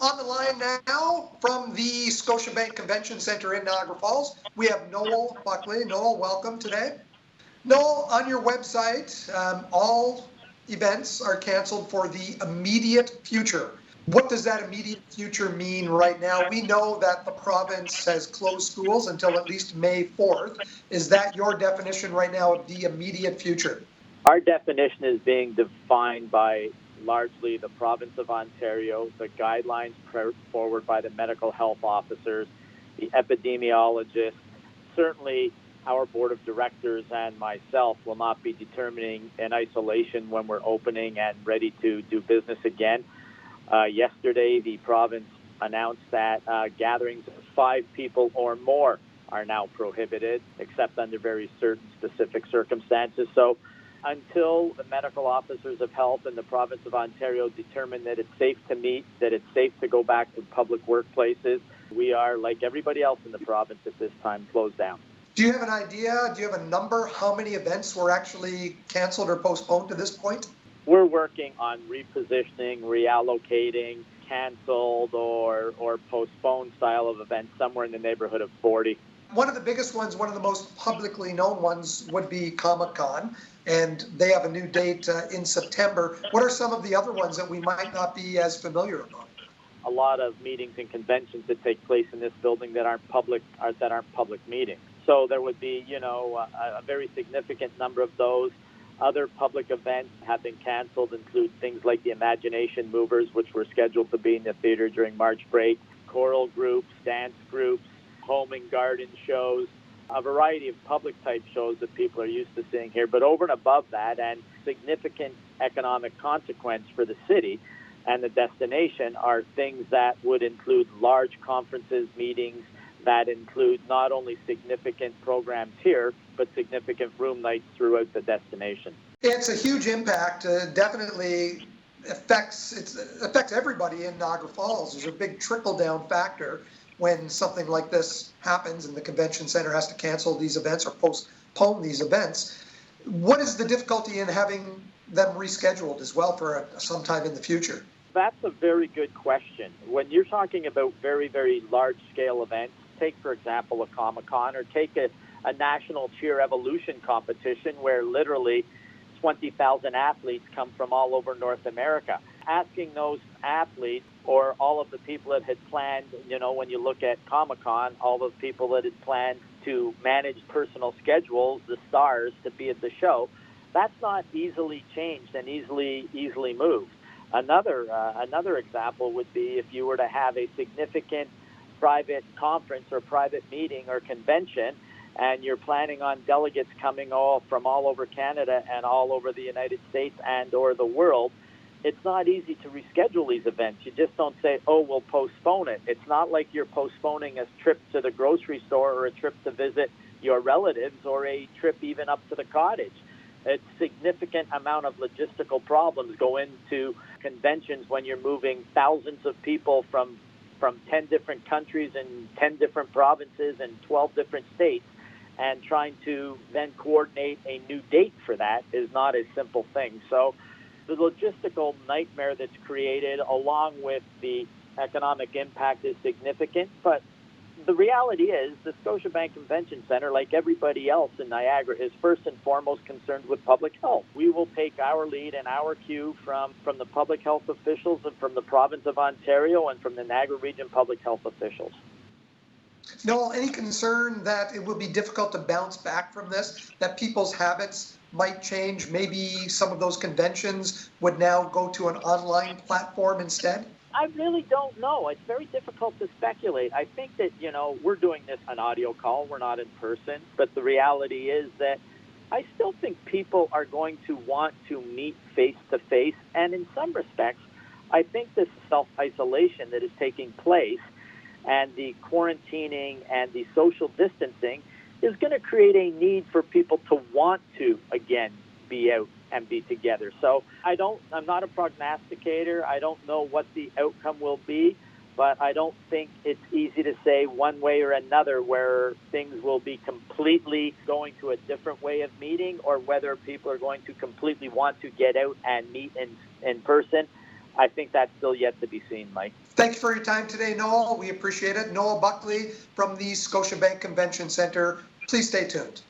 On the line now from the Scotiabank Convention Centre in Niagara Falls, we have Noel Buckley. Noel, welcome today. Noel, on your website, all events are canceled for the immediate future. What does that immediate future mean right now? We know that the province has closed schools until at least May 4th. Is that your definition right now of the immediate future? Our definition is being defined by largely the province of Ontario, the guidelines put forward by the medical health officers, the epidemiologists. Certainly, our board of directors and myself will not be determining in isolation when we're opening and ready to do business again. Yesterday, the province announced that gatherings of 5 people or more are now prohibited, except under very certain specific circumstances. So until the medical officers of health in the province of Ontario determine that it's safe to meet, that it's safe to go back to public workplaces, we are, like everybody else in the province at this time, closed down. Do you have an idea? Do you have a number? How many events were actually canceled or postponed to this point? We're working on repositioning, reallocating, canceled or postponed style of events, somewhere in the neighborhood of 40. One of the biggest ones, one of the most publicly known ones would be Comic-Con, and they have a new date in September. What are some of the other ones that we might not be as familiar about? A lot of meetings and conventions that take place in this building that aren't public meetings. So there would be, a very significant number of those. Other public events have been canceled, include things like the Imagination Movers, which were scheduled to be in the theater during March break, choral groups, dance groups, home and garden shows, a variety of public-type shows that people are used to seeing here. But over and above that, and significant economic consequence for the city and the destination, are things that would include large conferences, meetings, that include not only significant programs here, but significant room nights throughout the destination. It's a huge impact. Definitely affects everybody in Niagara Falls. There's a big trickle-down factor when something like this happens and the convention center has to cancel these events or postpone these events. What is the difficulty in having them rescheduled as well for sometime in the future? That's a very good question. When you're talking about very, very large-scale events, take, for example, a Comic-Con, or take a national cheer evolution competition where literally 20,000 athletes come from all over North America. Asking those athletes or all of the people that had planned, when you look at Comic-Con, all the people that had planned to manage personal schedules, the stars, to be at the show, that's not easily changed and easily moved. Another example would be if you were to have a significant private conference or private meeting or convention, and you're planning on delegates coming from all over Canada and all over the United States and or the world, it's not easy to reschedule these events. You just don't say, we'll postpone it. It's not like you're postponing a trip to the grocery store or a trip to visit your relatives or a trip even up to the cottage. A significant amount of logistical problems go into conventions when you're moving thousands of people from 10 different countries and 10 different provinces and 12 different states, and trying to then coordinate a new date for that is not a simple thing. So the logistical nightmare that's created, along with the economic impact, is significant. But the reality is the Scotiabank Convention Centre, like everybody else in Niagara, is first and foremost concerned with public health. We will take our lead and our cue from the public health officials and from the province of Ontario and from the Niagara Region public health officials. Noel, any concern that it will be difficult to bounce back from this, that people's habits might change? Maybe some of those conventions would now go to an online platform instead? I really don't know. It's very difficult to speculate. I think that, we're doing this on audio call. We're not in person. But the reality is that I still think people are going to want to meet face-to-face. And in some respects, I think this self-isolation that is taking place and the quarantining and the social distancing is going to create a need for people to want to, again, be out and be together. So I'm not a prognosticator. I don't know what the outcome will be, but I don't think it's easy to say one way or another where things will be completely going to a different way of meeting or whether people are going to completely want to get out and meet in person. I think that's still yet to be seen, Mike. Thank you for your time today, Noel. We appreciate it. Noel Buckley from the Scotiabank Convention Centre. Please stay tuned.